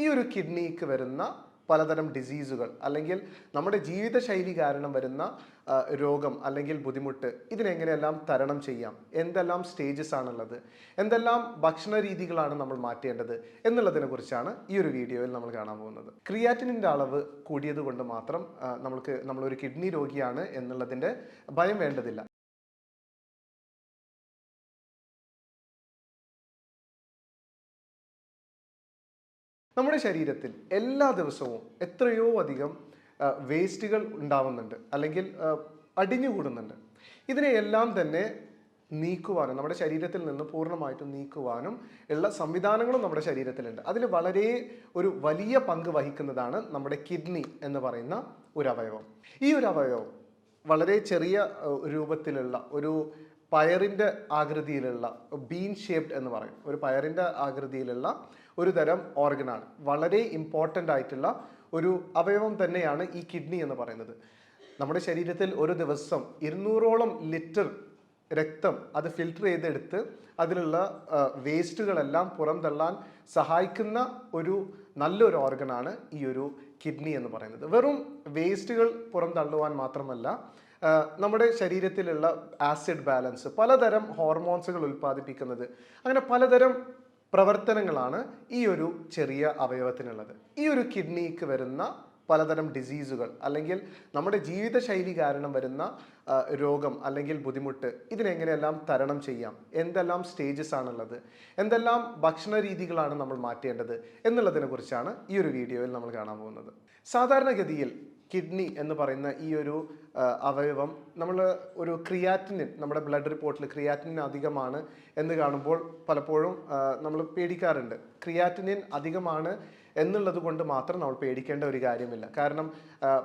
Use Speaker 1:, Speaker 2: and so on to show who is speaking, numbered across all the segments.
Speaker 1: ഈ ഒരു കിഡ്നിക്ക് വരുന്ന പലതരം ഡിസീസുകൾ അല്ലെങ്കിൽ നമ്മുടെ ജീവിതശൈലി കാരണം വരുന്ന രോഗം അല്ലെങ്കിൽ ബുദ്ധിമുട്ട് ഇതിനെങ്ങനെയെല്ലാം തരണം ചെയ്യാം, എന്തെല്ലാം സ്റ്റേജസ് ആണുള്ളത്, എന്തെല്ലാം ഭക്ഷണ രീതികളാണ് നമ്മൾ മാറ്റേണ്ടത് എന്നുള്ളതിനെ കുറിച്ചാണ് ഈ ഒരു വീഡിയോയിൽ നമ്മൾ കാണാൻ പോകുന്നത്. ക്രിയാറ്റിനിൻ്റെ അളവ് കൂടിയത് കൊണ്ട് മാത്രം നമ്മളൊരു കിഡ്നി രോഗിയാണ് എന്നുള്ളതിൻ്റെ ഭയം വേണ്ടതില്ല. നമ്മുടെ ശരീരത്തിൽ എല്ലാ ദിവസവും എത്രയോ അധികം വേസ്റ്റുകൾ ഉണ്ടാവുന്നുണ്ട് അല്ലെങ്കിൽ അടിഞ്ഞുകൂടുന്നുണ്ട്. ഇതിനെയെല്ലാം തന്നെ നീക്കുവാനും നമ്മുടെ ശരീരത്തിൽ നിന്ന് പൂർണ്ണമായിട്ടും നീക്കുവാനും ഉള്ള സംവിധാനങ്ങളും നമ്മുടെ ശരീരത്തിലുണ്ട്. അതിൽ വളരെ ഒരു വലിയ പങ്ക് വഹിക്കുന്നതാണ് നമ്മുടെ കിഡ്നി എന്ന് പറയുന്ന ഒരു അവയവം. ഈ ഒരു അവയവം വളരെ ചെറിയ രൂപത്തിലുള്ള ഒരു പയറിൻ്റെ ആകൃതിയിലുള്ള ബീൻ ഷേപ്ഡ് എന്ന് പറയും, ഒരു പയറിൻ്റെ ആകൃതിയിലുള്ള ഒരു തരം ഓർഗനാണ്. വളരെ ഇമ്പോർട്ടൻ്റ് ആയിട്ടുള്ള ഒരു അവയവം തന്നെയാണ് ഈ കിഡ്നി എന്ന് പറയുന്നത്. നമ്മുടെ ശരീരത്തിൽ ഒരു ദിവസം 200ഓളം ലിറ്റർ രക്തം അത് ഫിൽട്ടർ ചെയ്തെടുത്ത് അതിലുള്ള വേസ്റ്റുകളെല്ലാം പുറന്തള്ളാൻ സഹായിക്കുന്ന ഒരു നല്ലൊരു ഓർഗനാണ് ഈ ഒരു കിഡ്നി എന്ന് പറയുന്നത്. വെറും വേസ്റ്റുകൾ പുറന്തള്ളുവാൻ മാത്രമല്ല, നമ്മുടെ ശരീരത്തിലുള്ള ആസിഡ് ബാലൻസ്, പലതരം ഹോർമോൺസുകൾ ഉൽപ്പാദിപ്പിക്കുന്നത്, അങ്ങനെ പലതരം പ്രവർത്തനങ്ങളാണ് ഈ ഒരു ചെറിയ അവയവത്തിനുള്ളത്. ഈ ഒരു കിഡ്നിക്ക് വരുന്ന പലതരം ഡിസീസുകൾ അല്ലെങ്കിൽ നമ്മുടെ ജീവിതശൈലി കാരണം വരുന്ന രോഗം അല്ലെങ്കിൽ ബുദ്ധിമുട്ട് ഇതിനെങ്ങനെയെല്ലാം തരണം ചെയ്യാം, എന്തെല്ലാം സ്റ്റേജസ് ആണുള്ളത്, എന്തെല്ലാം ഭക്ഷണ രീതികളാണ് നമ്മൾ മാറ്റേണ്ടത് എന്നുള്ളതിനെ കുറിച്ചാണ് ഈ ഒരു വീഡിയോയിൽ നമ്മൾ കാണാൻ പോകുന്നത്. സാധാരണഗതിയിൽ കിഡ്നി എന്ന് പറയുന്ന ഈ ഒരു അവയവം നമ്മൾ ഒരു ക്രിയാറ്റിനിൻ, നമ്മുടെ ബ്ലഡ് റിപ്പോർട്ടിൽ ക്രിയാറ്റിനിൻ അധികമാണ് എന്ന് കാണുമ്പോൾ പലപ്പോഴും നമ്മൾ പേടിക്കാറുണ്ട്. ക്രിയാറ്റിനിൻ അധികമാണ് എന്നുള്ളത് കൊണ്ട് മാത്രം നമ്മൾ പേടിക്കേണ്ട ഒരു കാര്യമില്ല. കാരണം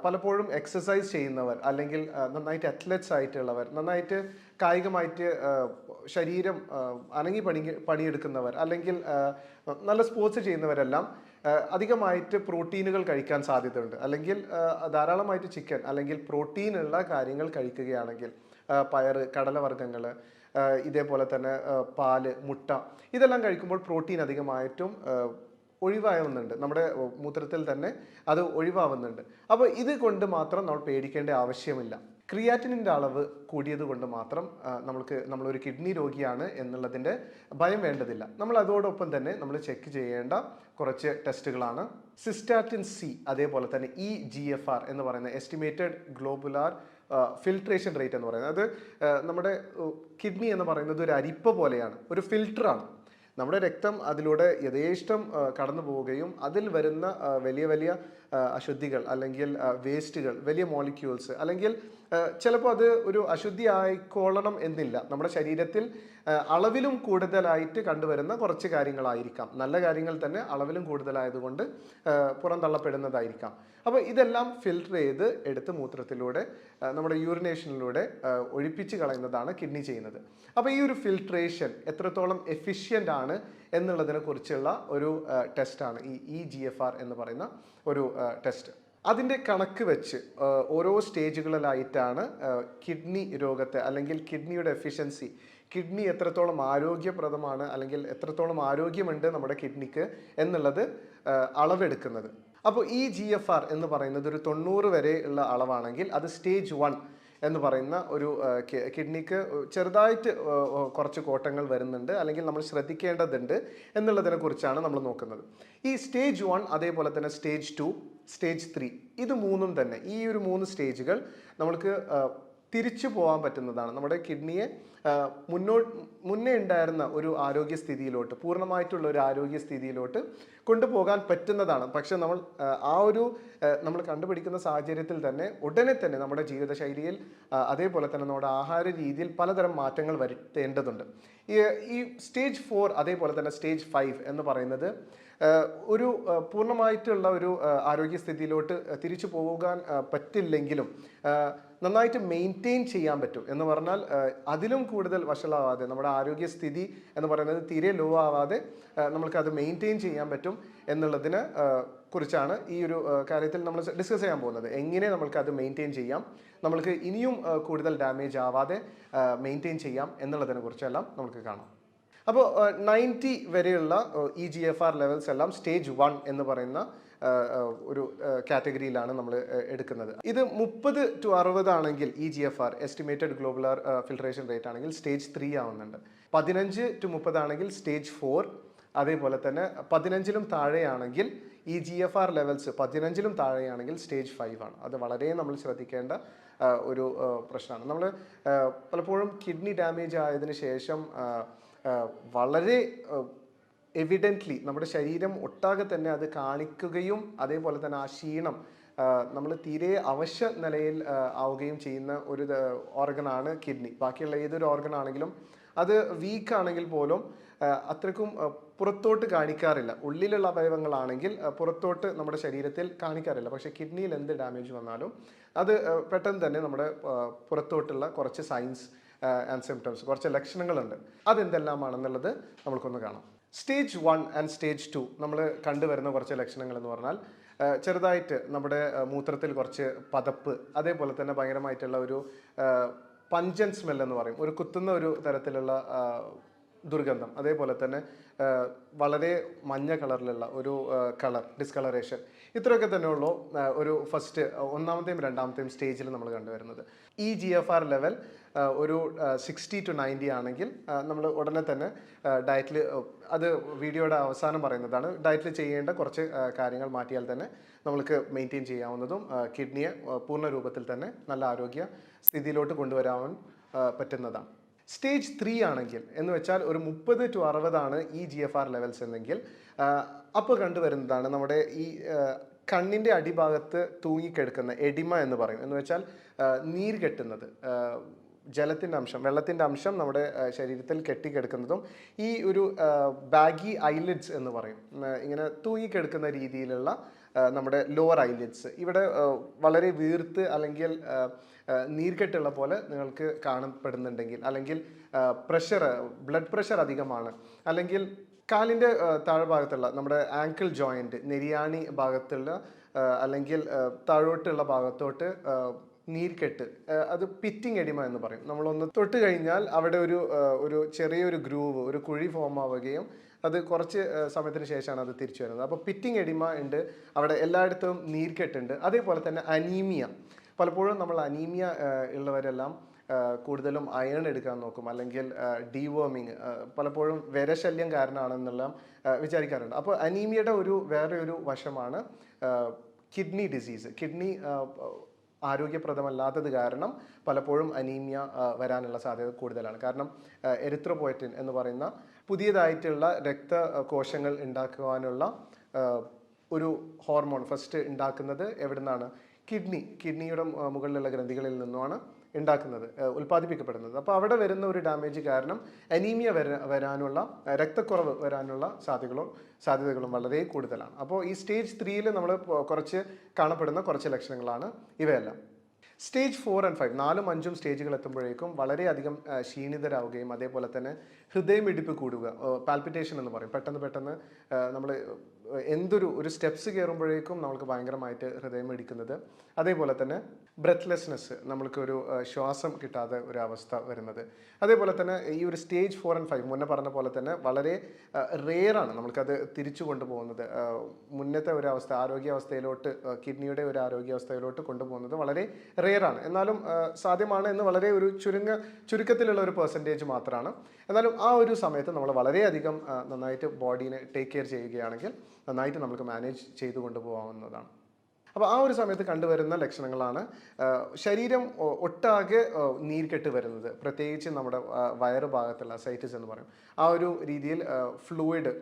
Speaker 1: പലപ്പോഴും എക്സസൈസ് ചെയ്യുന്നവർ അല്ലെങ്കിൽ നന്നായിട്ട് അത്ലറ്റ്സ് ആയിട്ടുള്ളവർ, നന്നായിട്ട് കായികമായിട്ട് ശരീരം അനങ്ങി പണിയെടുക്കുന്നവർ അല്ലെങ്കിൽ നല്ല സ്പോർട്സ് ചെയ്യുന്നവരെല്ലാം അധികമായിട്ട് പ്രോട്ടീനുകൾ കഴിക്കാൻ സാധ്യതയുണ്ട്. അല്ലെങ്കിൽ ധാരാളമായിട്ട് ചിക്കൻ അല്ലെങ്കിൽ പ്രോട്ടീനുള്ള കാര്യങ്ങൾ കഴിക്കുകയാണെങ്കിൽ പയർ, കടലവർഗ്ഗങ്ങൾ, ഇതേപോലെ തന്നെ പാല്, മുട്ട ഇതെല്ലാം കഴിക്കുമ്പോൾ പ്രോട്ടീൻ അധികമായിട്ടും ഒഴിവാകുന്നുണ്ട്. നമ്മുടെ മൂത്രത്തിൽ തന്നെ അത് ഒഴിവാകുന്നുണ്ട്. അപ്പോൾ ഇത് കൊണ്ട് മാത്രം നമ്മൾ പേടിക്കേണ്ട ആവശ്യമില്ല. ക്രിയാറ്റിനിൻ്റെ അളവ് കൂടിയത് കൊണ്ട് മാത്രം നമ്മളൊരു കിഡ്നി രോഗിയാണ് എന്നുള്ളതിൻ്റെ ഭയം വേണ്ടതില്ല. നമ്മൾ അതോടൊപ്പം തന്നെ നമ്മൾ ചെക്ക് ചെയ്യേണ്ട കുറച്ച് ടെസ്റ്റുകളാണ് സിസ്റ്റാറ്റിൻ സി, അതേപോലെ തന്നെ EGFR എന്ന് പറയുന്ന എസ്റ്റിമേറ്റഡ് ഗ്ലോബുലാർ ഫിൽട്രേഷൻ റേറ്റ് എന്ന് പറയുന്നത്. അത് നമ്മുടെ കിഡ്നി എന്ന് പറയുന്നത് ഒരു അരിപ്പ പോലെയാണ്, ഒരു ഫിൽറ്ററാണ്. നമ്മുടെ രക്തം അതിലൂടെ യഥേഷ്ടം കടന്നു പോവുകയും അതിൽ വരുന്ന വലിയ വലിയ അശുദ്ധികൾ അല്ലെങ്കിൽ വേസ്റ്റുകൾ, വലിയ മോളിക്യൂൾസ്, അല്ലെങ്കിൽ ചിലപ്പോൾ അത് ഒരു അശുദ്ധി ആയിക്കോളണം എന്നില്ല, നമ്മുടെ ശരീരത്തിൽ അളവിലും കൂടുതലായിട്ട് കണ്ടുവരുന്ന കുറച്ച് കാര്യങ്ങളായിരിക്കാം. നല്ല കാര്യങ്ങൾ തന്നെ അളവിലും കൂടുതലായതുകൊണ്ട് പുറന്തള്ളപ്പെടുന്നതായിരിക്കാം. അപ്പോൾ ഇതെല്ലാം ഫിൽട്ടർ ചെയ്ത് എടുത്ത് മൂത്രത്തിലൂടെ നമ്മുടെ യൂറിനേഷനിലൂടെ ഒഴിപ്പിച്ച് കളയുന്നതാണ് കിഡ്നി ചെയ്യുന്നത്. അപ്പോൾ ഈ ഒരു ഫിൽട്രേഷൻ എത്രത്തോളം എഫിഷ്യൻ്റ് ആണ് എന്നുള്ളതിനെ കുറിച്ചുള്ള ഒരു ടെസ്റ്റാണ് ഈ EGFR എന്ന് പറയുന്ന ഒരു ടെസ്റ്റ്. അതിൻ്റെ കണക്ക് വെച്ച് ഓരോ സ്റ്റേജുകളിലായിട്ടാണ് കിഡ്നി രോഗത്തെ അല്ലെങ്കിൽ കിഡ്നിയുടെ എഫിഷ്യൻസി, കിഡ്നി എത്രത്തോളം ആരോഗ്യപ്രദമാണ് അല്ലെങ്കിൽ എത്രത്തോളം ആരോഗ്യമുണ്ട് നമ്മുടെ കിഡ്നിക്ക് എന്നുള്ളത് അളവെടുക്കുന്നത്. അപ്പോൾ EGFR എന്ന് പറയുന്നത് ഒരു 90 വരെ ഉള്ള അളവാണെങ്കിൽ അത് സ്റ്റേജ് 1 എന്ന് പറയുന്ന ഒരു കിഡ്നിക്ക് ചെറുതായിട്ട് കുറച്ച് കോട്ടങ്ങൾ വരുന്നുണ്ട് അല്ലെങ്കിൽ നമ്മൾ ശ്രദ്ധിക്കേണ്ടതുണ്ട് എന്നുള്ളതിനെ കുറിച്ചാണ് നമ്മൾ നോക്കുന്നത്. ഈ സ്റ്റേജ് 1, അതേപോലെ തന്നെ സ്റ്റേജ് 2, സ്റ്റേജ് 3, ഇത് മൂന്നും തന്നെ, ഈ ഒരു 3 സ്റ്റേജുകൾ നമ്മൾക്ക് തിരിച്ചു പോകാൻ പറ്റുന്നതാണ്. നമ്മുടെ കിഡ്നിയെ മുന്നേ ഉണ്ടായിരുന്ന ഒരു ആരോഗ്യസ്ഥിതിയിലോട്ട്, പൂർണ്ണമായിട്ടുള്ള ഒരു ആരോഗ്യസ്ഥിതിയിലോട്ട് കൊണ്ടുപോകാൻ പറ്റുന്നതാണ്. പക്ഷെ നമ്മൾ കണ്ടുപിടിക്കുന്ന സാഹചര്യത്തിൽ തന്നെ ഉടനെ തന്നെ നമ്മുടെ ജീവിതശൈലിയിൽ, അതേപോലെ തന്നെ നമ്മുടെ ആഹാര രീതിയിൽ പലതരം മാറ്റങ്ങൾ വരുത്തേണ്ടതുണ്ട്. ഈ സ്റ്റേജ് 4, അതേപോലെ തന്നെ സ്റ്റേജ് 5 എന്ന് പറയുന്നത് ഒരു പൂർണ്ണമായിട്ടുള്ള ഒരു ആരോഗ്യസ്ഥിതിയിലോട്ട് തിരിച്ചു പോകാൻ പറ്റില്ലെങ്കിലും നന്നായിട്ട് മെയിൻറ്റെയിൻ ചെയ്യാൻ പറ്റും. എന്ന് പറഞ്ഞാൽ അതിലും കൂടുതൽ വഷളാവാതെ, നമ്മുടെ ആരോഗ്യസ്ഥിതി എന്ന് പറയുന്നത് തീരെ ലോ ആവാതെ നമ്മൾക്കത് മെയിൻറ്റെയിൻ ചെയ്യാൻ പറ്റും എന്നുള്ളതിന് കുറിച്ചാണ് ഈ ഒരു കാര്യത്തിൽ നമ്മൾ ഡിസ്കസ് ചെയ്യാൻ പോകുന്നത്. എങ്ങനെ നമ്മൾക്കത് മെയിൻറ്റെയിൻ ചെയ്യാം, നമ്മൾക്ക് ഇനിയും കൂടുതൽ ഡാമേജ് ആവാതെ മെയിൻറ്റെയിൻ ചെയ്യാം എന്നുള്ളതിനെ കുറിച്ചെല്ലാം നമുക്ക് കാണാം. അപ്പോൾ 90 വരെയുള്ള EGFR ലെവൽസ് എല്ലാം സ്റ്റേജ് 1 എന്ന് പറയുന്ന ഒരു കാറ്റഗറിയിലാണ് നമ്മൾ എടുക്കുന്നത്. ഇത് 30 to 60 ആണെങ്കിൽ EGFR estimated globular filtration rate ആണെങ്കിൽ സ്റ്റേജ് 3 ആവുന്നുണ്ട്. 15 to 30 ആണെങ്കിൽ സ്റ്റേജ് 4. അതേപോലെ തന്നെ 15ലും താഴെയാണെങ്കിൽ EGFR ലെവൽസ് 15ലും താഴെയാണെങ്കിൽ സ്റ്റേജ് 5 ആണ്. അത് വളരെ നമ്മൾ ശ്രദ്ധിക്കേണ്ട ഒരു പ്രശ്നമാണ്. നമ്മൾ പലപ്പോഴും കിഡ്നി ഡാമേജ് ആയതിനു ശേഷം വളരെ എവിഡൻ്റ്ലി നമ്മുടെ ശരീരം ഒട്ടാകെ തന്നെ അത് കാണിക്കുകയും അതേപോലെ തന്നെ ആ ക്ഷീണം നമ്മൾ തീരെ അവശ്യ നിലയിൽ ആവുകയും ചെയ്യുന്ന ഒരു ഓർഗനാണ് കിഡ്നി. ബാക്കിയുള്ള ഏതൊരു ഓർഗൻ ആണെങ്കിലും അത് വീക്ക് ആണെങ്കിൽ പോലും അത്രയ്ക്കും പുറത്തോട്ട് കാണിക്കാറില്ല. ഉള്ളിലുള്ള അവയവങ്ങളാണെങ്കിൽ പുറത്തോട്ട് നമ്മുടെ ശരീരത്തിൽ കാണിക്കാറില്ല. പക്ഷേ കിഡ്നിയിൽ എന്ത് ഡാമേജ് വന്നാലും അത് പെട്ടെന്ന് തന്നെ നമ്മുടെ പുറത്തോട്ടുള്ള കുറച്ച് സൈൻസ് ആൻഡ് സിംറ്റംസ്, കുറച്ച് ലക്ഷണങ്ങളുണ്ട്. അതെന്തെല്ലാമാണെന്നുള്ളത് നമുക്കൊന്ന് കാണാം. സ്റ്റേജ് 1 ആൻഡ് സ്റ്റേജ് 2 നമ്മൾ കണ്ടുവരുന്ന കുറച്ച് ലക്ഷണങ്ങൾ എന്ന് പറഞ്ഞാൽ ചെറുതായിട്ട് നമ്മുടെ മൂത്രത്തിൽ കുറച്ച് പതപ്പ്, അതേപോലെ തന്നെ ഭയങ്കരമായിട്ടുള്ള ഒരു പഞ്ചൻ സ്മെൽ എന്ന് പറയും, ഒരു കുത്തുന്ന ഒരു തരത്തിലുള്ള ദുർഗന്ധം, അതേപോലെ തന്നെ വളരെ മഞ്ഞ കളറിലുള്ള ഒരു കളർ ഡിസ്കളറേഷൻ. ഇത്രയൊക്കെ തന്നെയുള്ളൂ ഒരു ഒന്നാമത്തെയും രണ്ടാമത്തെയും സ്റ്റേജിൽ നമ്മൾ കണ്ടുവരുന്നത്. EGFR ലെവൽ ഒരു 60 to 90 ആണെങ്കിൽ നമ്മൾ ഉടനെ തന്നെ ഡയറ്റിൽ, അത് വീഡിയോയുടെ അവസാനം പറയുന്നതാണ്, ഡയറ്റിൽ ചെയ്യേണ്ട കുറച്ച് കാര്യങ്ങൾ മാറ്റിയാൽ തന്നെ നമ്മൾക്ക് മെയിൻറ്റെയിൻ ചെയ്യാവുന്നതും കിഡ്നിയെ പൂർണ്ണ രൂപത്തിൽ തന്നെ നല്ല ആരോഗ്യ സ്ഥിതിയിലോട്ട് കൊണ്ടുവരാൻ പറ്റുന്നതാണ്. സ്റ്റേജ് 3 ആണെങ്കിൽ എന്ന് വെച്ചാൽ ഒരു 30 to 60 ആണ് EGFR ലെവൽസ് എന്നെങ്കിൽ അപ്പോൾ കണ്ടുവരുന്നതാണ് നമ്മുടെ ഈ കണ്ണിൻ്റെ അടിഭാഗത്ത് തൂങ്ങിക്കെടുക്കുന്ന എഡിമ എന്ന് പറയും. എന്ന് വെച്ചാൽ നീര് കെട്ടുന്നത്, ജലത്തിൻ്റെ അംശം, വെള്ളത്തിൻ്റെ അംശം നമ്മുടെ ശരീരത്തിൽ കെട്ടിക്കെടുക്കുന്നതും ഈ ഒരു ബാഗി ഐലിഡ്സ് എന്ന് പറയും. ഇങ്ങനെ തൂങ്ങിക്കെടുക്കുന്ന രീതിയിലുള്ള നമ്മുടെ ലോവർ ഐലിഡ്സ് ഇവിടെ വളരെ വീർത്ത് അല്ലെങ്കിൽ നീർക്കെട്ടുള്ള പോലെ നിങ്ങൾക്ക് കാണപ്പെടുന്നുണ്ടെങ്കിൽ, അല്ലെങ്കിൽ ബ്ലഡ് പ്രഷർ അധികമാണ്, അല്ലെങ്കിൽ കാലിൻ്റെ താഴ്ഭാഗത്തുള്ള നമ്മുടെ ആങ്കിൾ ജോയിൻറ്റ്, നെരിയാണി ഭാഗത്തുള്ള അല്ലെങ്കിൽ താഴോട്ടുള്ള ഭാഗത്തോട്ട് നീർക്കെട്ട്, അത് പിറ്റിംഗ് എഡിമ എന്ന് പറയും. നമ്മളൊന്ന് തൊട്ട് കഴിഞ്ഞാൽ അവിടെ ഒരു ചെറിയൊരു ഗ്രൂവ്, ഒരു കുഴി ഫോം ആവുകയും അത് കുറച്ച് സമയത്തിന് ശേഷമാണ് അത് തിരിച്ചു വരുന്നത്. അപ്പോൾ പിറ്റിംഗ് എഡിമ ഉണ്ട്, അവിടെ എല്ലായിടത്തും നീർക്കെട്ടുണ്ട്. അതേപോലെ തന്നെ അനീമിയ, പലപ്പോഴും നമ്മൾ അനീമിയ ഉള്ളവരെല്ലാം കൂടുതലും അയൺ എടുക്കാൻ നോക്കും, അല്ലെങ്കിൽ ഡീവേമിങ്, പലപ്പോഴും വിരശല്യം കാരണമാണെന്നെല്ലാം വിചാരിക്കാറുണ്ട്. അപ്പോൾ അനീമിയയുടെ വേറെ ഒരു വശമാണ് കിഡ്നി ഡിസീസ്. കിഡ്നി ആരോഗ്യപ്രദമല്ലാത്തത് കാരണം പലപ്പോഴും അനീമിയ വരാനുള്ള സാധ്യത കൂടുതലാണ്. കാരണം എറിത്രോപോയറ്റിൻ എന്ന് പറയുന്ന പുതിയതായിട്ടുള്ള രക്തകോശങ്ങൾ ഉണ്ടാക്കുവാനുള്ള ഒരു ഹോർമോൺ ഫസ്റ്റ് ഉണ്ടാക്കുന്നത് എവിടെ നിന്നാണ്? കിഡ്നിയുടെ മുകളിലുള്ള ഗ്രന്ഥികളിൽ നിന്നുമാണ് ഉൽപ്പാദിപ്പിക്കപ്പെടുന്നത്. അപ്പോൾ അവിടെ വരുന്ന ഒരു ഡാമേജ് കാരണം അനീമിയ വരാനുള്ള, രക്തക്കുറവ് വരാനുള്ള സാധ്യതകളും വളരെ കൂടുതലാണ്. അപ്പോൾ ഈ സ്റ്റേജ് 3 നമ്മൾ കുറച്ച് കാണപ്പെടുന്ന കുറച്ച് ലക്ഷണങ്ങളാണ് ഇവയെല്ലാം. സ്റ്റേജ് 4 and 5, 4ഉം 5ഉം സ്റ്റേജുകൾ എത്തുമ്പോഴേക്കും വളരെയധികം ക്ഷീണിതരാവുകയും അതേപോലെ തന്നെ ഹൃദയമിടിപ്പ് കൂടുക, പാൽപിറ്റേഷൻ എന്ന് പറയും. പെട്ടെന്ന് നമ്മൾ ഒരു സ്റ്റെപ്സ് കയറുമ്പോഴേക്കും നമ്മൾക്ക് ഭയങ്കരമായിട്ട് ഹൃദയം ഇടിക്കുന്നത്, അതേപോലെ തന്നെ ബ്രെത്ത്ലെസ്നെസ്, നമ്മൾക്കൊരു ശ്വാസം കിട്ടാതെ ഒരു അവസ്ഥ വരുന്നത്. അതേപോലെ തന്നെ ഈ ഒരു സ്റ്റേജ് 4 and 5 മുന്നേ പറഞ്ഞ പോലെ തന്നെ വളരെ റെയറാണ് നമ്മൾക്കത് തിരിച്ചു കൊണ്ടുപോകുന്നത്. മുന്നത്തെ ഒരു അവസ്ഥ, ആരോഗ്യാവസ്ഥയിലോട്ട്, കിഡ്നിയുടെ ഒരു ആരോഗ്യാവസ്ഥയിലോട്ട് കൊണ്ടുപോകുന്നത് വളരെ റെയറാണ്. എന്നാലും സാധ്യമാണ് എന്ന് വളരെ ഒരു ചുരുക്കത്തിലുള്ള ഒരു പെർസെൻറ്റേജ് മാത്രമാണ്. എന്നാലും ആ ഒരു സമയത്ത് നമ്മൾ വളരെയധികം നന്നായിട്ട് ബോഡീനെ ടേക്ക് കെയർ ചെയ്യുകയാണെങ്കിൽ നന്നായിട്ട് നമുക്ക് മാനേജ് ചെയ്തു കൊണ്ടുപോകാവുന്നതാണ്. അപ്പോൾ ആ ഒരു സമയത്ത് കണ്ടുവരുന്ന ലക്ഷണങ്ങളാണ് ശരീരം ഒട്ടാകെ നീർക്കെട്ട് വരുന്നത്, പ്രത്യേകിച്ച് നമ്മുടെ വയറ് ഭാഗത്തുള്ള സൈറ്റിസ് എന്ന് പറയും. ആ ഒരു രീതിയിൽ ഫ്ലൂയിഡ്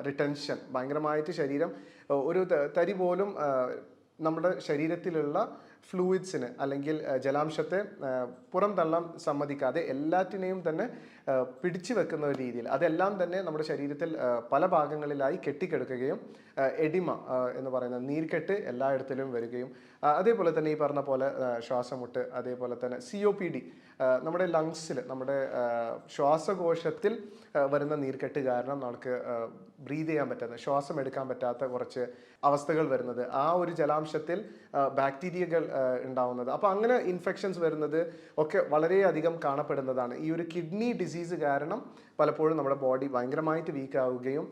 Speaker 1: റിട്ടൻഷൻ, ഭയങ്കരമായിട്ട് ശരീരം ഒരു തരി പോലും നമ്മുടെ ശരീരത്തിലുള്ള ഫ്ലൂയിഡ്സിന് അല്ലെങ്കിൽ ജലാംശത്തെ പുറം തള്ളാൻ സമ്മതിക്കാതെ എല്ലാറ്റിനെയും തന്നെ പിടിച്ചു വെക്കുന്ന ഒരു രീതിയിൽ അതെല്ലാം തന്നെ നമ്മുടെ ശരീരത്തിൽ പല ഭാഗങ്ങളിലായി കെട്ടിക്കെടുക്കുകയും എഡിമ എന്ന് പറയുന്ന നീർക്കെട്ട് എല്ലായിടത്തിലും വരികയും അതേപോലെ തന്നെ ഈ പറഞ്ഞ പോലെ ശ്വാസമുട്ട്, അതേപോലെ തന്നെ COPD നമ്മുടെ ലങ്സിൽ, നമ്മുടെ ശ്വാസകോശത്തിൽ വരുന്ന നീർക്കെട്ട് കാരണം നമുക്ക് ബ്രീത് ചെയ്യാൻ പറ്റാത്ത, ശ്വാസം എടുക്കാൻ പറ്റാത്ത കുറച്ച് അവസ്ഥകൾ വരുന്നത്, ആ ഒരു ജലാംശത്തിൽ ബാക്ടീരിയകൾ ഉണ്ടാവുന്നത്, അപ്പോൾ അങ്ങനെ ഇൻഫെക്ഷൻസ് വരുന്നത് ഒക്കെ വളരെയധികം കാണപ്പെടുന്നതാണ്. ഈ ഒരു കിഡ്നി ഡിസീസ് കാരണം പലപ്പോഴും നമ്മുടെ ബോഡി ഭയങ്കരമായിട്ട് വീക്ക് ആവുകയും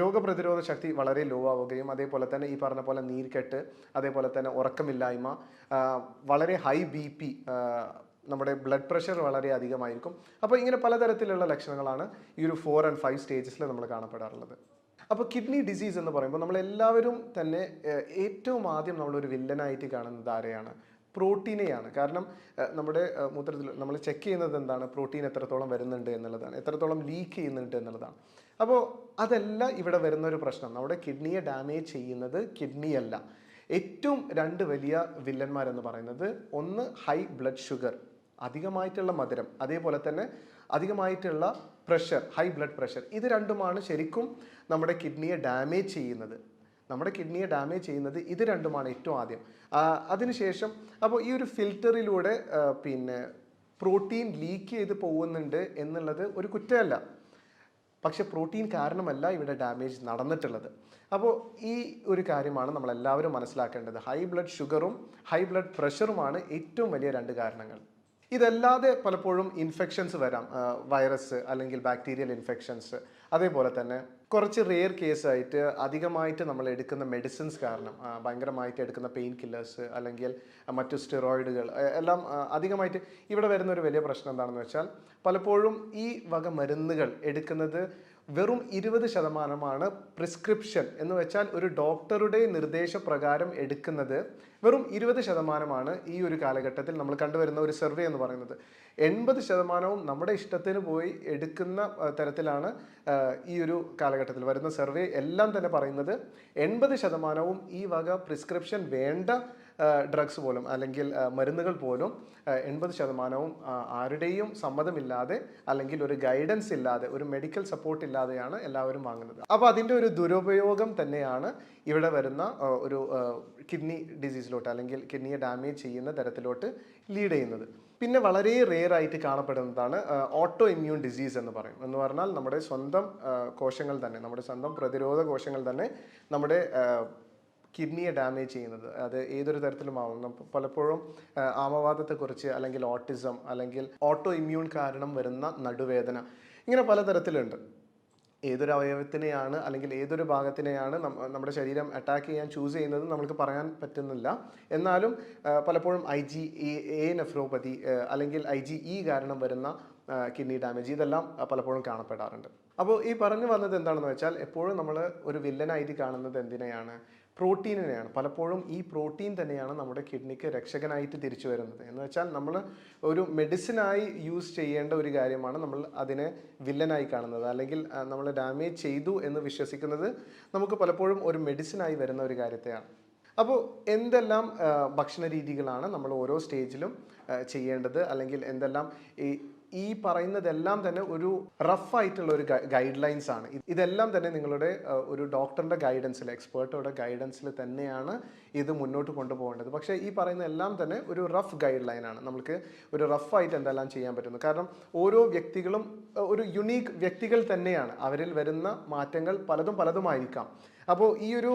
Speaker 1: രോഗപ്രതിരോധ ശക്തി വളരെ ലോ ആവുകയും അതേപോലെ തന്നെ ഈ പറഞ്ഞ പോലെ നീർക്കെട്ട്, അതേപോലെ തന്നെ ഉറക്കമില്ലായ്മ, വളരെ ഹൈ BP, നമ്മുടെ ബ്ലഡ് പ്രഷർ വളരെ അധികമായിരിക്കും. അപ്പോൾ ഇങ്ങനെ പലതരത്തിലുള്ള ലക്ഷണങ്ങളാണ് ഈ ഒരു 4 and 5 സ്റ്റേജസിൽ നമ്മൾ കാണപ്പെടാറുള്ളത്. അപ്പോൾ കിഡ്നി ഡിസീസ് എന്ന് പറയുമ്പോൾ നമ്മളെല്ലാവരും തന്നെ ഏറ്റവും ആദ്യം നമ്മളൊരു വില്ലനായിട്ട് കാണുന്നത് ആരെയാണ്? പ്രോട്ടീനെയാണ്. കാരണം നമ്മുടെ മൂത്രത്തിൽ നമ്മൾ ചെക്ക് ചെയ്യുന്നത് എന്താണ്? പ്രോട്ടീൻ എത്രത്തോളം വരുന്നുണ്ട് എന്നുള്ളതാണ്, എത്രത്തോളം ലീക്ക് ചെയ്യുന്നുണ്ട് എന്നുള്ളതാണ്. അപ്പോൾ അതല്ല ഇവിടെ വരുന്ന ഒരു പ്രശ്നം. നമ്മുടെ കിഡ്നിയെ ഡാമേജ് ചെയ്യുന്നത് കിഡ്നിയല്ല. ഏറ്റവും 2 വലിയ വില്ലന്മാരെന്ന് പറയുന്നത്, ഒന്ന് ഹൈ ബ്ലഡ് ഷുഗർ, അധികമായിട്ടുള്ള മധുരം, അതേപോലെ തന്നെ അധികമായിട്ടുള്ള പ്രഷർ, ഹൈ ബ്ലഡ് പ്രഷർ. ഇത് രണ്ടുമാണ് ശരിക്കും നമ്മുടെ കിഡ്നിയെ ഡാമേജ് ചെയ്യുന്നത്. നമ്മുടെ കിഡ്നിയെ ഡാമേജ് ചെയ്യുന്നത് ഇത് രണ്ടുമാണ് ഏറ്റവും ആദ്യം. അതിനുശേഷം അപ്പോൾ ഈ ഒരു ഫിൽറ്ററിലൂടെ പിന്നെ പ്രോട്ടീൻ ലീക്ക് ചെയ്ത് പോകുന്നുണ്ട് എന്നുള്ളത് ഒരു കുറ്റമല്ല, പക്ഷെ പ്രോട്ടീൻ കാരണമല്ല ഇവിടെ ഡാമേജ് നടന്നിട്ടുള്ളത്. അപ്പോൾ ഈ ഒരു കാര്യമാണ് നമ്മളെല്ലാവരും മനസ്സിലാക്കേണ്ടത്. ഹൈ ബ്ലഡ് ഷുഗറും ഹൈ ബ്ലഡ് പ്രഷറുമാണ് ഏറ്റവും വലിയ 2 കാരണങ്ങൾ. ഇതല്ലാതെ പലപ്പോഴും ഇൻഫെക്ഷൻസ് വരാം, വൈറസ് അല്ലെങ്കിൽ ബാക്ടീരിയൽ ഇൻഫെക്ഷൻസ്. അതേപോലെ തന്നെ കുറച്ച് റെയർ കേസായിട്ട് അധികമായിട്ട് നമ്മൾ എടുക്കുന്ന മെഡിസിൻസ് കാരണം, ഭയങ്കരമായിട്ട് എടുക്കുന്ന പെയിൻ കില്ലേഴ്സ് അല്ലെങ്കിൽ മറ്റു സ്റ്റിറോയിഡുകൾ എല്ലാം അധികമായിട്ട് ഇവിടെ വരുന്ന ഒരു വലിയ പ്രശ്നം എന്താണെന്ന് വെച്ചാൽ, പലപ്പോഴും ഈ വക മരുന്നുകൾ എടുക്കുന്നത് വെറും 20% പ്രിസ്ക്രിപ്ഷൻ എന്ന് വെച്ചാൽ ഒരു ഡോക്ടറുടെ നിർദ്ദേശപ്രകാരം എടുക്കുന്നത് വെറും 20% ഈ ഒരു കാലഘട്ടത്തിൽ നമ്മൾ കണ്ടുവരുന്ന ഒരു സർവേ എന്ന് പറയുന്നത്. 80% നമ്മുടെ ഇഷ്ടത്തിന് പോയി എടുക്കുന്ന തരത്തിലാണ് ഈ ഒരു കാലഘട്ടത്തിൽ വരുന്ന സർവേ എല്ലാം തന്നെ പറയുന്നത്. 80% ഈ വക പ്രിസ്ക്രിപ്ഷൻ വേണ്ട ഡ്രഗ്സ് പോലും അല്ലെങ്കിൽ മരുന്നുകൾ പോലും 80% ആരുടെയും സമ്മതമില്ലാതെ അല്ലെങ്കിൽ ഒരു ഗൈഡൻസ് ഇല്ലാതെ, ഒരു മെഡിക്കൽ സപ്പോർട്ട് ഇല്ലാതെയാണ് എല്ലാവരും വാങ്ങുന്നത്. അപ്പോൾ അതിൻ്റെ ഒരു ദുരുപയോഗം തന്നെയാണ് ഇവിടെ വരുന്ന ഒരു കിഡ്നി ഡിസീസിലോട്ട് അല്ലെങ്കിൽ കിഡ്നിയെ ഡാമേജ് ചെയ്യുന്ന തരത്തിലോട്ട് ലീഡ് ചെയ്യുന്നത്. പിന്നെ വളരെ റെയർ ആയിട്ട് കാണപ്പെടുന്നതാണ് ഓട്ടോ ഇമ്മ്യൂൺ ഡിസീസ് എന്ന് പറയും. എന്ന് പറഞ്ഞാൽ നമ്മുടെ സ്വന്തം കോശങ്ങൾ തന്നെ, നമ്മുടെ സ്വന്തം പ്രതിരോധ കോശങ്ങൾ തന്നെ നമ്മുടെ കിഡ്നിയെ ഡാമേജ് ചെയ്യുന്നത്. അത് ഏതൊരു തരത്തിലും ആവും. പലപ്പോഴും ആമവാദത്തെക്കുറിച്ച് അല്ലെങ്കിൽ ഓട്ടിസം അല്ലെങ്കിൽ ഓട്ടോ ഇമ്മ്യൂൺ കാരണം വരുന്ന നടുവേദന, ഇങ്ങനെ പലതരത്തിലുണ്ട്. ഏതൊരു അവയവത്തിനെയാണ് അല്ലെങ്കിൽ ഏതൊരു ഭാഗത്തിനെയാണ് നമ്മുടെ ശരീരം അറ്റാക്ക് ചെയ്യാൻ ചൂസ് ചെയ്യുന്നത് നമുക്ക് പറയാൻ പറ്റുന്നില്ല. എന്നാലും പലപ്പോഴും IgA നെഫ്രോപ്പതി അല്ലെങ്കിൽ IgE കാരണം വരുന്ന കിഡ്നി ഡാമേജ്, ഇതെല്ലാം പലപ്പോഴും കാണപ്പെടാറുണ്ട്. അപ്പോൾ ഈ പറഞ്ഞു വന്നത് എന്താണെന്ന് വെച്ചാൽ, എപ്പോഴും നമ്മൾ ഒരു വില്ലനായിട്ട് കാണുന്നത് എന്തിനെയാണ്? പ്രോട്ടീനിനെയാണ്. പലപ്പോഴും ഈ പ്രോട്ടീൻ തന്നെയാണ് നമ്മുടെ കിഡ്നിക്ക് രക്ഷകനായിട്ട് തിരിച്ചു വരുന്നത്. എന്ന് വെച്ചാൽ നമ്മൾ ഒരു മെഡിസിനായി യൂസ് ചെയ്യേണ്ട ഒരു കാര്യമാണ് നമ്മൾ അതിനെ വില്ലനായി കാണുന്നത്, അല്ലെങ്കിൽ നമ്മൾ ഡാമേജ് ചെയ്തു എന്ന് വിശ്വസിക്കുന്നത് നമുക്ക് പലപ്പോഴും ഒരു മെഡിസിനായി വരുന്ന ഒരു കാര്യത്തെയാണ്. അപ്പോൾ എന്തെല്ലാം ഭക്ഷണ രീതികളാണ് നമ്മൾ ഓരോ സ്റ്റേജിലും ചെയ്യേണ്ടത്, അല്ലെങ്കിൽ എന്തെല്ലാം ഈ പറയുന്നതെല്ലാം തന്നെ ഒരു റഫ് ആയിട്ടുള്ള ഒരു ഗൈഡ് ലൈൻസ് ആണ്. ഇതെല്ലാം തന്നെ നിങ്ങളുടെ ഒരു ഡോക്ടറിൻ്റെ ഗൈഡൻസിൽ, എക്സ്പേർട്ടുടെ ഗൈഡൻസിൽ തന്നെയാണ് ഇത് മുന്നോട്ട് കൊണ്ടുപോകേണ്ടത്. പക്ഷേ ഈ പറയുന്ന എല്ലാം തന്നെ ഒരു റഫ് ഗൈഡ് ലൈനാണ്. നമുക്ക് ഒരു റഫായിട്ട് എന്തെല്ലാം ചെയ്യാൻ പറ്റുന്നു. കാരണം ഓരോ വ്യക്തികളും ഒരു യുണീക്ക് വ്യക്തികൾ തന്നെയാണ്. അവരിൽ വരുന്ന മാറ്റങ്ങൾ പലതുമായിരിക്കാം. അപ്പോൾ ഈ ഒരു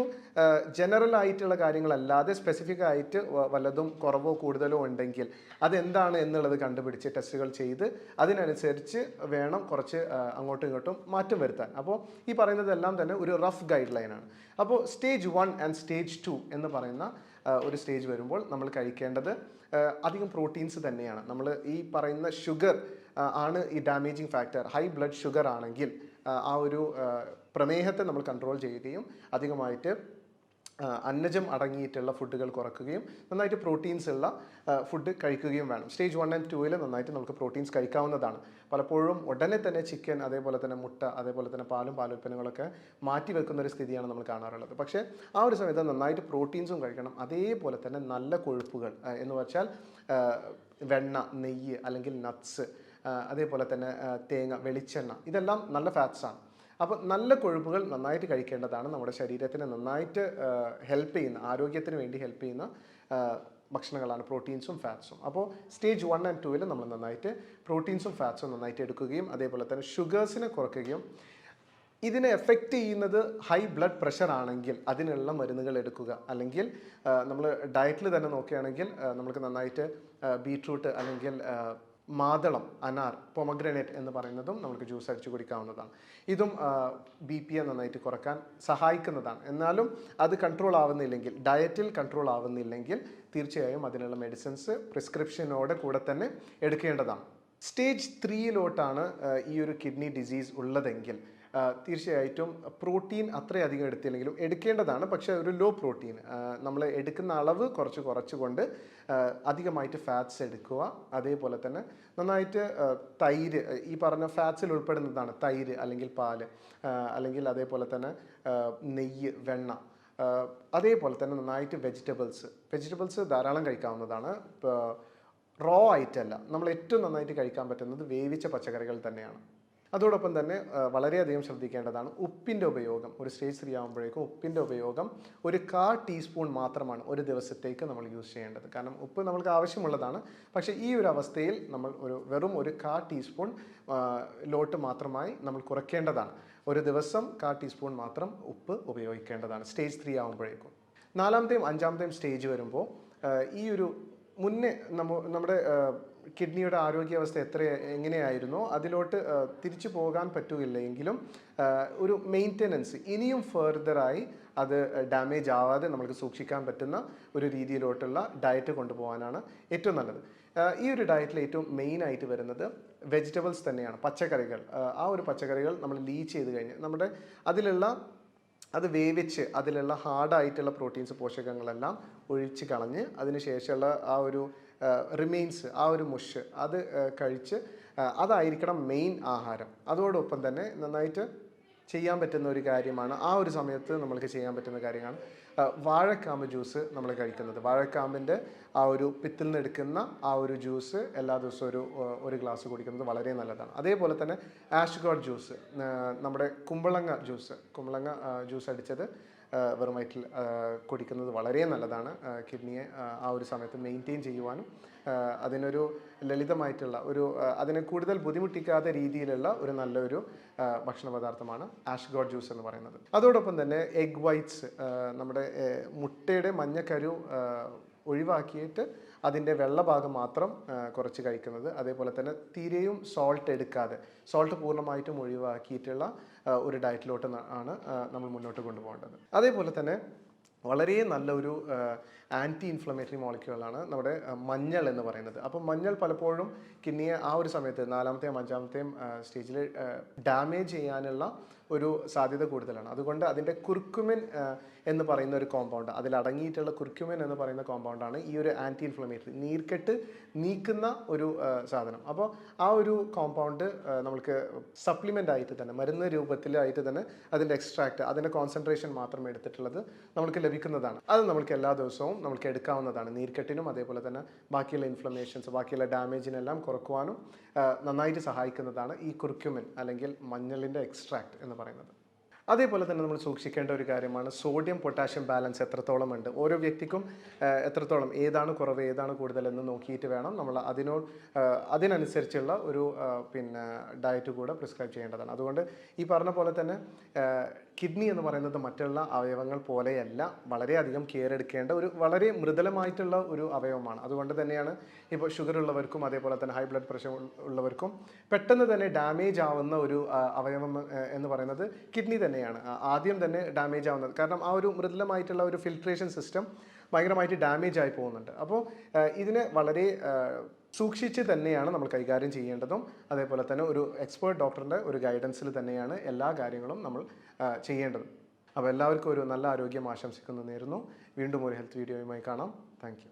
Speaker 1: ജനറൽ ആയിട്ടുള്ള കാര്യങ്ങളല്ലാതെ സ്പെസിഫിക് ആയിട്ട് വല്ലതും കുറവോ കൂടുതലോ ഉണ്ടെങ്കിൽ അതെന്താണ് എന്നുള്ളത് കണ്ടുപിടിച്ച് ടെസ്റ്റുകൾ ചെയ്ത് അതിനനുസരിച്ച് വേണം കുറച്ച് അങ്ങോട്ടും ഇങ്ങോട്ടും മാറ്റം വരുത്താൻ. അപ്പോൾ ഈ പറയുന്നതെല്ലാം തന്നെ ഒരു റഫ് ഗൈഡ് ലൈനാണ്. അപ്പോൾ സ്റ്റേജ് 1 ആൻഡ് സ്റ്റേജ് 2 എന്ന് പറയുന്ന ഒരു സ്റ്റേജ് വരുമ്പോൾ നമ്മൾ കഴിക്കേണ്ടത് അധികം പ്രോട്ടീൻസ് തന്നെയാണ്. നമ്മൾ ഈ പറയുന്ന ഷുഗർ ആണ് ഈ damaging factor. High blood sugar ആണെങ്കിൽ ആ ഒരു പ്രമേഹത്തെ നമ്മൾ കൺട്രോൾ ചെയ്യുകയും അധികമായിട്ട് അന്നജം അടങ്ങിയിട്ടുള്ള ഫുഡുകൾ കുറയ്ക്കുകയും നന്നായിട്ട് പ്രോട്ടീൻസ് ഉള്ള ഫുഡ് കഴിക്കുകയും വേണം. സ്റ്റേജ് 1 and 2 നന്നായിട്ട് നമുക്ക് പ്രോട്ടീൻസ് കഴിക്കാവുന്നതാണ്. പലപ്പോഴും ഉടനെ തന്നെ ചിക്കൻ, അതേപോലെ തന്നെ മുട്ട, അതേപോലെ തന്നെ പാലുൽപ്പന്നങ്ങളൊക്കെ മാറ്റി വെക്കുന്ന ഒരു സ്ഥിതിയാണ് നമ്മൾ കാണാറുള്ളത്. പക്ഷേ ആ ഒരു സമയത്ത് നന്നായിട്ട് പ്രോട്ടീൻസും കഴിക്കണം. അതേപോലെ തന്നെ നല്ല കൊഴുപ്പുകൾ എന്ന് വെച്ചാൽ വെണ്ണ, നെയ്യ് അല്ലെങ്കിൽ നട്ട്സ്, അതേപോലെ തന്നെ തേങ്ങ, വെളിച്ചെണ്ണ, ഇതെല്ലാം നല്ല ഫാറ്റ്സാണ്. അപ്പോൾ നല്ല കൊഴുപ്പുകൾ നന്നായിട്ട് കഴിക്കേണ്ടതാണ്. നമ്മുടെ ശരീരത്തിന് നന്നായിട്ട് ഹെൽപ്പ് ചെയ്യുന്ന, ആരോഗ്യത്തിന് വേണ്ടി ഹെൽപ്പ് ചെയ്യുന്ന ഭക്ഷണങ്ങളാണ് പ്രോട്ടീൻസും ഫാറ്റ്സും. അപ്പോൾ സ്റ്റേജ് 1 and 2 നമ്മൾ നന്നായിട്ട് പ്രോട്ടീൻസും ഫാറ്റ്സും നന്നായിട്ട് എടുക്കുകയും അതേപോലെ തന്നെ ഷുഗേഴ്സിനെ കുറയ്ക്കുകയും ഇതിനെ എഫക്റ്റ് ചെയ്യുന്നത് ഹൈ ബ്ലഡ് പ്രഷർ ആണെങ്കിൽ അതിനുള്ള മരുന്നുകൾ എടുക്കുക. അല്ലെങ്കിൽ നമ്മൾ ഡയറ്റിൽ തന്നെ നോക്കുകയാണെങ്കിൽ നമുക്ക് നന്നായിട്ട് ബീട്രൂട്ട് അല്ലെങ്കിൽ മാതളം, അനാർ, പൊമഗ്രനേറ്റ് എന്ന് പറയുന്നതും നമുക്ക് ജ്യൂസ് അടിച്ച് കുടിക്കാവുന്നതാണ്. ഇതും BP നന്നായിട്ട് കുറക്കാൻ സഹായിക്കുന്നതാണ്. എന്നാലും അത് കൺട്രോൾ ആവുന്നില്ലെങ്കിൽ, ഡയറ്റിൽ കൺട്രോൾ ആവുന്നില്ലെങ്കിൽ തീർച്ചയായും അതിനുള്ള മെഡിസിൻസ് പ്രിസ്ക്രിപ്ഷനോടെ കൂടെ തന്നെ എടുക്കേണ്ടതാണ്. സ്റ്റേജ് 3 ഈ ഒരു കിഡ്നി ഡിസീസ് ഉള്ളതെങ്കിൽ തീർച്ചയായിട്ടും പ്രോട്ടീൻ അത്രയധികം എടുത്തില്ലെങ്കിലും എടുക്കേണ്ടതാണ്. പക്ഷേ ഒരു ലോ പ്രോട്ടീൻ നമ്മൾ എടുക്കുന്ന അളവ് കുറച്ചുകൊണ്ട് അധികമായിട്ട് ഫാറ്റ്സ് എടുക്കുക. അതേപോലെ തന്നെ നന്നായിട്ട് തൈര്, ഈ പറഞ്ഞ ഫാറ്റ്സിൽ ഉൾപ്പെടുന്നതാണ് തൈര് അല്ലെങ്കിൽ പാല്, അല്ലെങ്കിൽ അതേപോലെ തന്നെ നെയ്യ്, വെണ്ണ, അതേപോലെ തന്നെ നന്നായിട്ട് വെജിറ്റബിൾസ് ധാരാളം കഴിക്കാവുന്നതാണ്. റോ ആയിട്ടല്ല, നമ്മൾ ഏറ്റവും നന്നായിട്ട് കഴിക്കാൻ പറ്റുന്നത് വേവിച്ച പച്ചക്കറികൾ തന്നെയാണ്. അതോടൊപ്പം തന്നെ വളരെയധികം ശ്രദ്ധിക്കേണ്ടതാണ് ഉപ്പിൻ്റെ ഉപയോഗം. ഒരു സ്റ്റേജ് 3 ആകുമ്പോഴേക്കും ഉപ്പിൻ്റെ ഉപയോഗം ഒരു 1/4 ടീസ്പൂൺ മാത്രമാണ് ഒരു ദിവസത്തേക്ക് നമ്മൾ യൂസ് ചെയ്യേണ്ടത്. കാരണം ഉപ്പ് നമ്മൾക്ക് ആവശ്യമുള്ളതാണ്. പക്ഷേ ഈ ഒരു അവസ്ഥയിൽ നമ്മൾ വെറും ഒരു 1/4 ടീസ്പൂൺ ലോട്ട് മാത്രമായി നമ്മൾ കുറയ്ക്കേണ്ടതാണ്. ഒരു ദിവസം 1/4 ടീസ്പൂൺ മാത്രം ഉപ്പ് ഉപയോഗിക്കേണ്ടതാണ് സ്റ്റേജ് 3 ആകുമ്പോഴേക്കും. 4ാമത്തെയും 5ാമത്തെയും സ്റ്റേജ് വരുമ്പോൾ ഈ ഒരു മുന്നേ നമ്മുടെ കിഡ്നിയുടെ ആരോഗ്യാവസ്ഥ എങ്ങനെയായിരുന്നോ അതിലോട്ട് തിരിച്ചു പോകാൻ പറ്റുകയില്ലെങ്കിലും ഒരു മെയിൻ്റെനൻസ് ഇനിയും ഫെർദറായി അത് ഡാമേജ് ആവാതെ നമുക്ക് സൂക്ഷിക്കാൻ പറ്റുന്ന ഒരു രീതിയിലോട്ടുള്ള ഡയറ്റ് കൊണ്ടുപോകാനാണ് ഏറ്റവും നല്ലത്. ഈ ഒരു ഡയറ്റിൽ ഏറ്റവും മെയിനായിട്ട് വരുന്നത് വെജിറ്റബിൾസ് തന്നെയാണ്, പച്ചക്കറികൾ. ആ ഒരു പച്ചക്കറികൾ നമ്മൾ ലീച്ച് ചെയ്ത് കഴിഞ്ഞ് അത് വേവിച്ച് അതിലുള്ള ഹാർഡായിട്ടുള്ള പ്രോട്ടീൻസ്, പോഷകങ്ങളെല്ലാം ഒഴിച്ച് കളഞ്ഞ് അതിനുശേഷമുള്ള ആ ഒരു റിമെയിൻസ്, ആ ഒരു മുഷ് അത് കഴിച്ച് അതായിരിക്കണം മെയിൻ ആഹാരം. അതോടൊപ്പം തന്നെ നന്നായിട്ട് ചെയ്യാൻ പറ്റുന്ന ഒരു കാര്യമാണ്, ആ ഒരു സമയത്ത് നമ്മൾക്ക് ചെയ്യാൻ പറ്റുന്ന കാര്യമാണ് വാഴക്കാമ്പ് ജ്യൂസ് നമ്മൾ കഴിക്കുന്നത്. വാഴക്കാമ്പിൻ്റെ ആ ഒരു പിത്തിൽ നിന്ന് എടുക്കുന്ന ആ ഒരു ജ്യൂസ് എല്ലാ ദിവസവും ഒരു ഗ്ലാസ് കുടിക്കുന്നത് വളരെ നല്ലതാണ്. അതേപോലെ തന്നെ ആഷ്ഗോഡ് ജ്യൂസ്, നമ്മുടെ കുമ്പളങ്ങ ജ്യൂസ് അടിച്ചത് വെറും വയറ്റിൽ കുടിക്കുന്നത് വളരെ നല്ലതാണ്. കിഡ്നിയെ ആ ഒരു സമയത്ത് മെയിൻറ്റെയിൻ ചെയ്യുവാനും അതിനൊരു ലളിതമായിട്ടുള്ള അതിനെ കൂടുതൽ ബുദ്ധിമുട്ടിക്കാത്ത രീതിയിലുള്ള ഒരു നല്ലൊരു ഭക്ഷണ പദാർത്ഥമാണ് ആഷ്ഗോഡ് ജ്യൂസ് എന്ന് പറയുന്നത്. അതോടൊപ്പം തന്നെ എഗ് വൈറ്റ്സ്, നമ്മുടെ മുട്ടയുടെ മഞ്ഞക്കരു ഒഴിവാക്കിയിട്ട് അതിൻ്റെ വെള്ള ഭാഗം മാത്രം കുറച്ച് കഴിക്കുന്നത്. അതേപോലെ തന്നെ തീരെയും സോൾട്ട് പൂർണ്ണമായിട്ടും ഒഴിവാക്കിയിട്ടുള്ള ഒരു ഡയറ്റിലോട്ട് ആണ് നമ്മൾ മുന്നോട്ട് കൊണ്ടുപോകേണ്ടത്. അതേപോലെ തന്നെ വളരെ നല്ലൊരു ആൻറ്റി ഇൻഫ്ലമേറ്ററി മോളിക്യൂളാണ് നമ്മുടെ മഞ്ഞൾ എന്ന് പറയുന്നത്. അപ്പം മഞ്ഞൾ പലപ്പോഴും കിഡ്നിയെ ആ ഒരു സമയത്ത് 4ാമത്തെയും 5ാമത്തെയും സ്റ്റേജിൽ ഡാമേജ് ചെയ്യാനുള്ള ഒരു സാധ്യത കൂടുതലാണ്. അതുകൊണ്ട് അതിൻ്റെ കുർക്കുമിൻ എന്ന് പറയുന്ന ഒരു കോമ്പൗണ്ട്, അതിലടങ്ങിയിട്ടുള്ള കുർക്കുമിൻ എന്ന് പറയുന്ന കോമ്പൗണ്ടാണ് ഈ ഒരു ആൻറ്റി ഇൻഫ്ലമേറ്ററി, നീർക്കെട്ട് നീക്കുന്ന ഒരു സാധനം. അപ്പോൾ ആ ഒരു കോമ്പൗണ്ട് നമുക്ക് സപ്ലിമെൻ്റ് ആയിട്ട് തന്നെ, മരുന്ന് രൂപത്തിലായിട്ട് തന്നെ അതിൻ്റെ എക്സ്ട്രാക്റ്റ്, അതിൻ്റെ കോൺസെൻട്രേഷൻ മാത്രം എടുത്തിട്ടുള്ളത് നമുക്ക് ലഭിക്കുന്നതാണ്. അത് നമുക്ക് എല്ലാ ദിവസവും നമുക്ക് എടുക്കാവുന്നതാണ്. നീർക്കെട്ടിനും അതേപോലെ തന്നെ ബാക്കിയുള്ള ഇൻഫ്ലമേഷൻസ്, ബാക്കിയുള്ള ഡാമേജിനെല്ലാം കുറക്കുവാനും നന്നായിട്ട് സഹായിക്കുന്നതാണ് ഈ കുർക്യുമിൻ അല്ലെങ്കിൽ മഞ്ഞളിൻ്റെ എക്സ്ട്രാക്റ്റ് എന്ന് പറയുന്നത്. അതേപോലെ തന്നെ നമ്മൾ സൂക്ഷിക്കേണ്ട ഒരു കാര്യമാണ് സോഡിയം പൊട്ടാഷ്യം ബാലൻസ് എത്രത്തോളം ഉണ്ട്. ഓരോ വ്യക്തിക്കും എത്രത്തോളം, ഏതാണ് കുറവ് ഏതാണ് കൂടുതൽ എന്ന് നോക്കിയിട്ട് വേണം നമ്മൾ അതിനനുസരിച്ചുള്ള ഒരു ഡയറ്റ് കൂടെ പ്രിസ്ക്രൈബ് ചെയ്യേണ്ടതാണ്. അതുകൊണ്ട് ഈ പറഞ്ഞ പോലെ തന്നെ കിഡ്നി എന്ന് പറയുന്നത് മറ്റുള്ള അവയവങ്ങൾ പോലെയല്ല, വളരെയധികം കെയർ എടുക്കേണ്ട വളരെ മൃദുലമായിട്ടുള്ള ഒരു അവയവമാണ്. അതുകൊണ്ട് തന്നെയാണ് ഇപ്പോൾ ഷുഗർ ഉള്ളവർക്കും അതേപോലെ തന്നെ ഹൈ ബ്ലഡ് പ്രഷർ ഉള്ളവർക്കും പെട്ടെന്ന് തന്നെ ഡാമേജ് ആവുന്ന ഒരു അവയവം എന്ന് പറയുന്നത് കിഡ്നി തന്നെയാണ്. ആദ്യം തന്നെ ഡാമേജ് ആവുന്നത് കാരണം ആ ഒരു മൃദുലമായിട്ടുള്ള ഒരു ഫിൽട്രേഷൻ സിസ്റ്റം ഭയങ്കരമായിട്ട് ഡാമേജ് ആയി പോകുന്നുണ്ട്. അപ്പോൾ ഇതിനെ വളരെ സൂക്ഷിച്ച് തന്നെയാണ് നമ്മൾ കൈകാര്യം ചെയ്യേണ്ടതും. അതേപോലെ തന്നെ ഒരു എക്സ്പേർട്ട് ഡോക്ടറിൻ്റെ ഒരു ഗൈഡൻസിൽ തന്നെയാണ് എല്ലാ കാര്യങ്ങളും നമ്മൾ ചെയ്യേണ്ടത്. അപ്പോൾ എല്ലാവർക്കും ഒരു നല്ല ആരോഗ്യം ആശംസിക്കുന്നു നേരുന്നു. വീണ്ടും ഒരു ഹെൽത്ത് വീഡിയോയുമായി കാണാം. Thank you.